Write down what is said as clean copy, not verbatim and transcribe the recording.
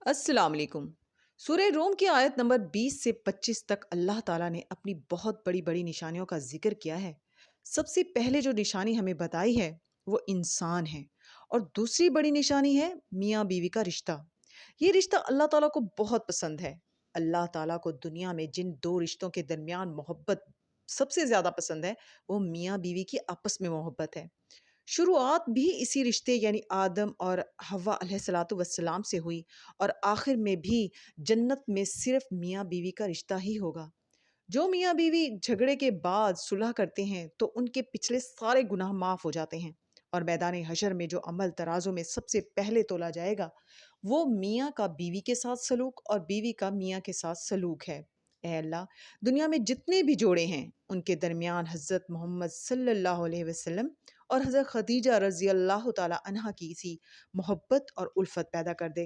अस्सलाम वालेकुम। सूरह रूम की आयत नंबर 20 से 25 तक अल्लाह ताला ने अपनी बहुत बड़ी बड़ी निशानियों का जिक्र किया है। सबसे पहले जो निशानी हमें बताई है वो इंसान है, और दूसरी बड़ी निशानी है मियाँ बीवी का रिश्ता। ये रिश्ता अल्लाह ताला को बहुत पसंद है। अल्लाह ताला को दुनिया में जिन दो रिश्तों के दरमियान मोहब्बत सबसे ज्यादा पसंद है, वो मियाँ बीवी की आपस में मोहब्बत है। शुरुआत भी इसी रिश्ते यानी आदम और हव्वा अलैहिस्सलातु वस्सलाम से हुई, और आखिर में भी जन्नत में सिर्फ मियाँ बीवी का रिश्ता ही होगा। जो मियाँ बीवी झगड़े के बाद सुलह करते हैं तो उनके पिछले सारे गुनाह माफ हो जाते हैं, और मैदान हशर में जो अमल तराजू में सबसे पहले तोला जाएगा वो मियाँ का बीवी के साथ सलूक और बीवी का मियाँ के साथ सलूक है। ए अल्लाह, दुनिया में जितने भी जोड़े हैं उनके दरमियान हज़रत मोहम्मद सल्लल्लाहु अलैहि वसल्लम और हज़रत खदीजा रज़ी अल्लाह ताला अन्हा की सी मोहब्बत और उल्फत पैदा कर दे।